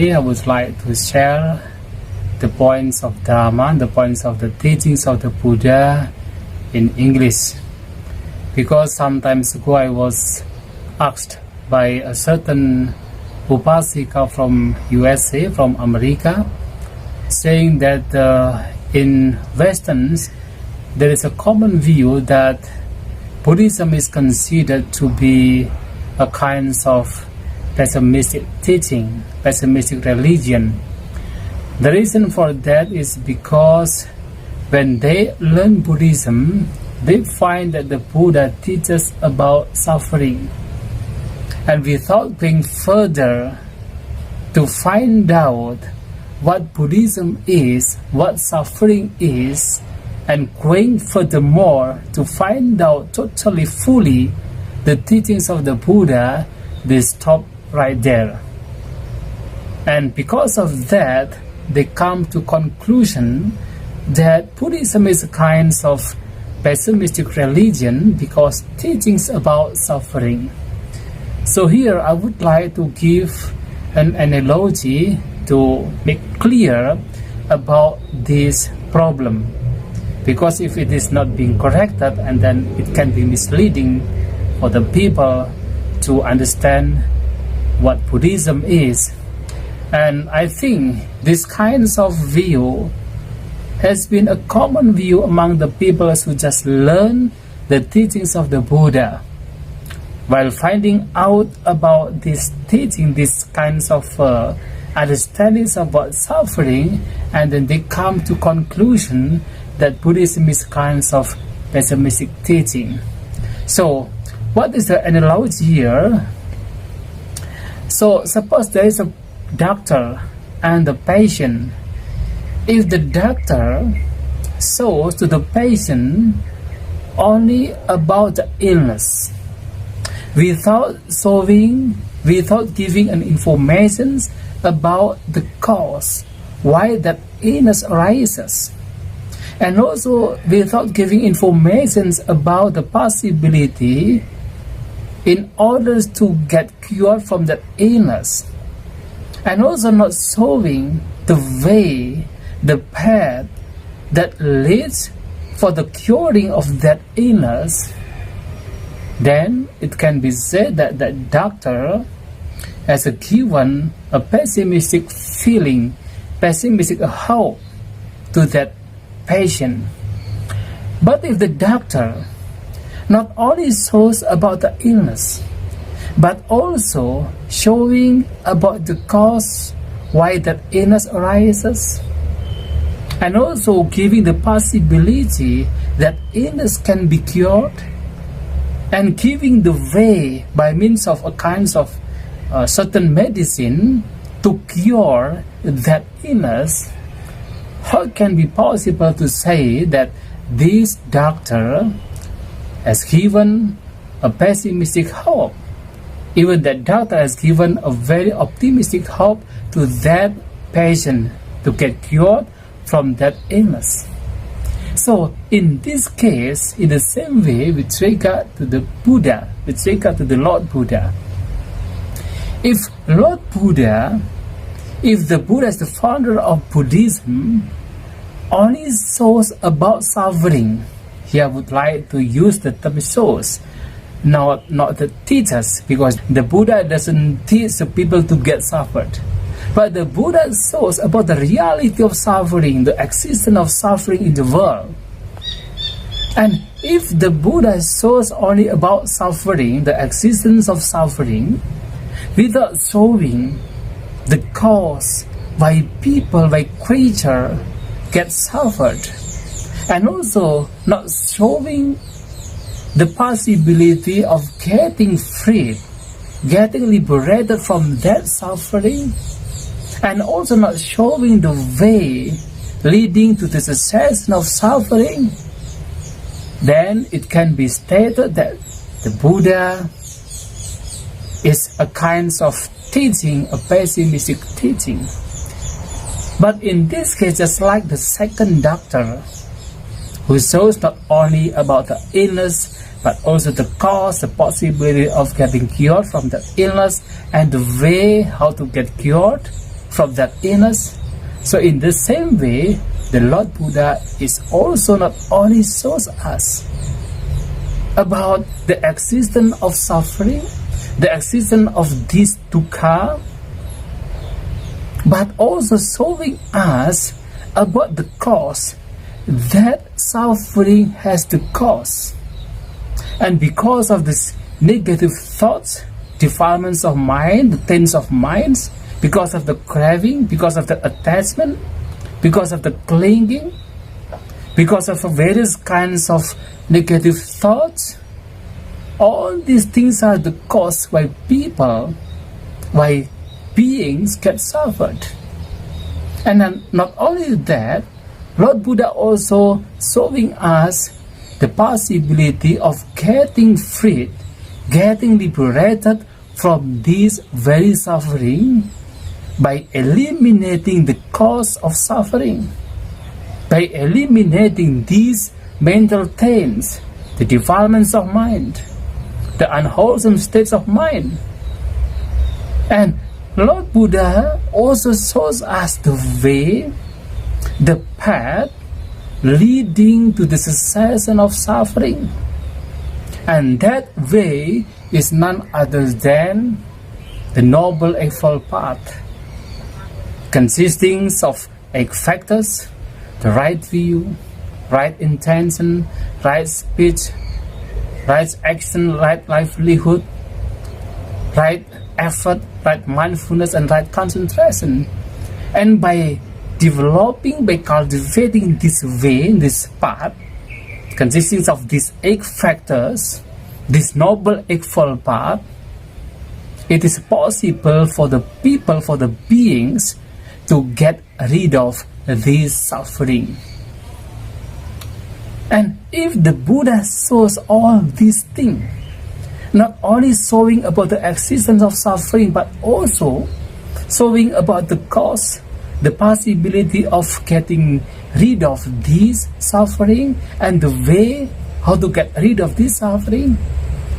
today I would like to share the points of Dharma, the points of the teachings of the Buddha in English. Because some times ago I was asked by a certain Upasika from USA, from America, saying that in Westerns there is a common view that Buddhism is considered to be a kind of pessimistic teaching, pessimistic religion. The reason for that is because when they learn Buddhism, they find that the Buddha teaches about suffering. And without going further to find out what Buddhism is, what suffering is, and going furthermore to find out totally fully the teachings of the Buddha, they stop right there. And because of that, they come to conclusion that Buddhism is a kind of pessimistic religion because teachings about suffering. So here I would like to give an analogy to make clear about this problem, because if it is not being corrected, and then it can be misleading for the people to understand what Buddhism is. And I think this kind of view has been a common view among the people who just learn the teachings of the Buddha. While finding out about this teaching, this kinds of understandings about suffering, and then they come to conclusion that Buddhism is kind of pessimistic teaching. So, what is the analogy here? So, suppose there is a doctor and the patient. If the doctor shows to the patient only about the illness, without giving an information about the cause, why that illness arises, and also without giving information about the possibility in order to get cured from that illness, and also not showing the way, the path that leads for the curing of that illness, then it can be said that the doctor has given a pessimistic feeling, pessimistic hope to that patient. But if the doctor not only shows about the illness, but also showing about the cause why that illness arises, and also giving the possibility that illness can be cured, and giving the way by means of a kind of certain medicine to cure that illness, how can be possible to say that this doctor has given a pessimistic hope? Even that doctor has given a very optimistic hope to that patient to get cured from that illness. So in this case, in the same way with regard to the Buddha, with regard to the Lord Buddha, if the Buddha is the founder of Buddhism, only shows about suffering, here I would like to use the term shows, not the teachers, because the Buddha doesn't teach the people to get suffered. But the Buddha shows about the reality of suffering, the existence of suffering in the world. And if the Buddha shows only about suffering, the existence of suffering, without showing the cause why people, why creature get suffered, and also not showing the possibility of getting freed, getting liberated from that suffering, and also not showing the way leading to the cessation of suffering, then it can be stated that the Buddha is a kind of teaching, a pessimistic teaching. But in this case, just like the second doctor, who shows not only about the illness, but also the cause, the possibility of getting cured from the illness, and the way how to get cured, from that illness. So in the same way, the Lord Buddha is also not only shows us about the existence of suffering, the existence of this dukkha, but also showing us about the cause that suffering has to cause. And because of this negative thoughts, defilements of mind, the things of minds, because of the craving, because of the attachment, because of the clinging, because of various kinds of negative thoughts, all these things are the cause why people, why beings get suffered. And then not only that, Lord Buddha also showing us the possibility of getting freed, getting liberated from this very suffering by eliminating the cause of suffering, by eliminating these mental things, the defilements of mind, the unwholesome states of mind. And Lord Buddha also shows us the way, the path leading to the cessation of suffering. And that way is none other than the Noble Eightfold Path, consisting of 8 factors: the right view, right intention, right speech, right action, right livelihood, right effort, right mindfulness, and right concentration. And by developing, by cultivating this way, this path, consisting of these 8 factors, this Noble Eightfold Path, it is possible for the people, for the beings, to get rid of this suffering. And if the Buddha shows all these things, not only showing about the existence of suffering, but also showing about the cause, the possibility of getting rid of this suffering, and the way how to get rid of this suffering,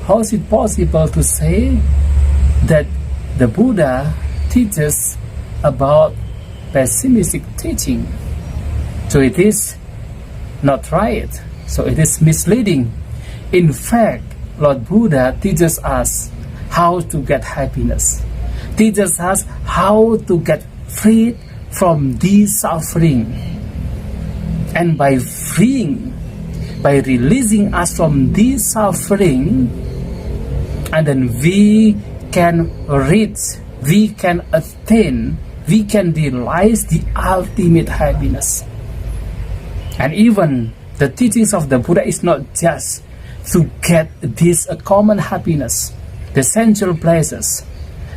how is it possible to say that the Buddha teaches about pessimistic teaching? So it is not right. So it is misleading. In fact, Lord Buddha teaches us how to get happiness, teaches us how to get freed from this suffering. And by freeing, by releasing us from this suffering, and then we can reach, we can attain, we can realize the ultimate happiness. And even the teachings of the Buddha is not just to get this common happiness, the essential pleasures,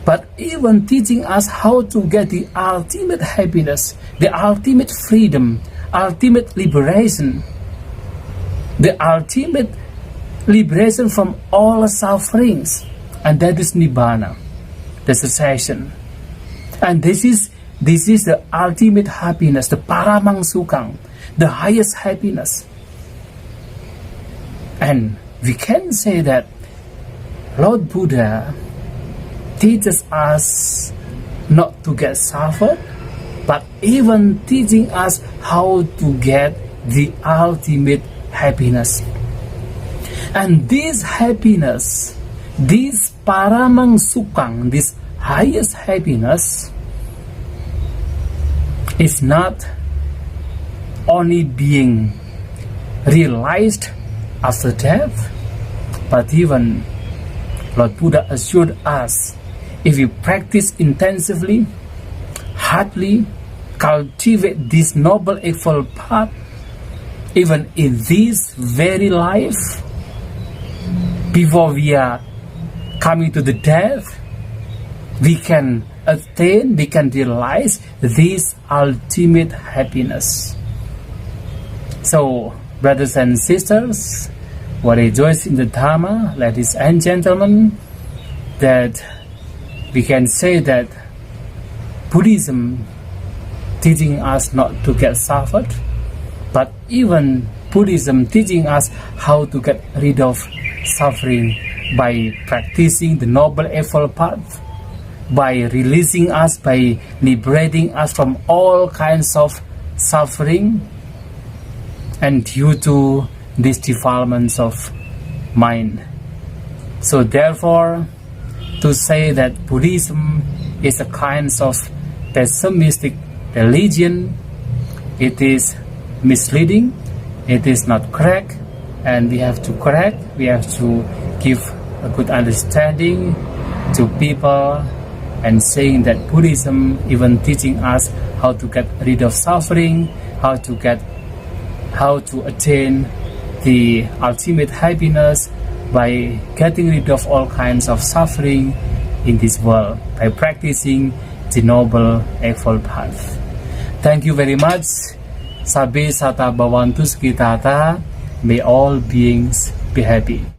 but even teaching us how to get the ultimate happiness, the ultimate freedom, ultimate liberation, the ultimate liberation from all sufferings, and that is Nibbana, the cessation. And this is the ultimate happiness, the Paramang Sukhang, the highest happiness. And we can say that Lord Buddha teaches us not to get suffered, but even teaching us how to get the ultimate happiness. And this happiness, this Paramang Sukhang, this highest happiness, is not only being realized after death, but even Lord Buddha assured us, if we practice intensively, hardly, cultivate this Noble Eightfold Path, even in this very life, before we are coming to the death, we can attain, we can realize this ultimate happiness. So, brothers and sisters, who rejoice in the Dharma, ladies and gentlemen, that we can say that Buddhism teaching us not to get suffered, but even Buddhism teaching us how to get rid of suffering by practicing the Noble Eightfold Path, by releasing us, by liberating us from all kinds of suffering and due to these defilements of mind. So therefore, to say that Buddhism is a kind of pessimistic religion, it is misleading, it is not correct, and we have to correct, we have to give a good understanding to people, and saying that Buddhism even teaching us how to get rid of suffering, how to attain the ultimate happiness by getting rid of all kinds of suffering in this world by practicing the Noble Eightfold Path. Thank you very much. Sabbe Satta Bhavantu Sukhitata. May all beings be happy.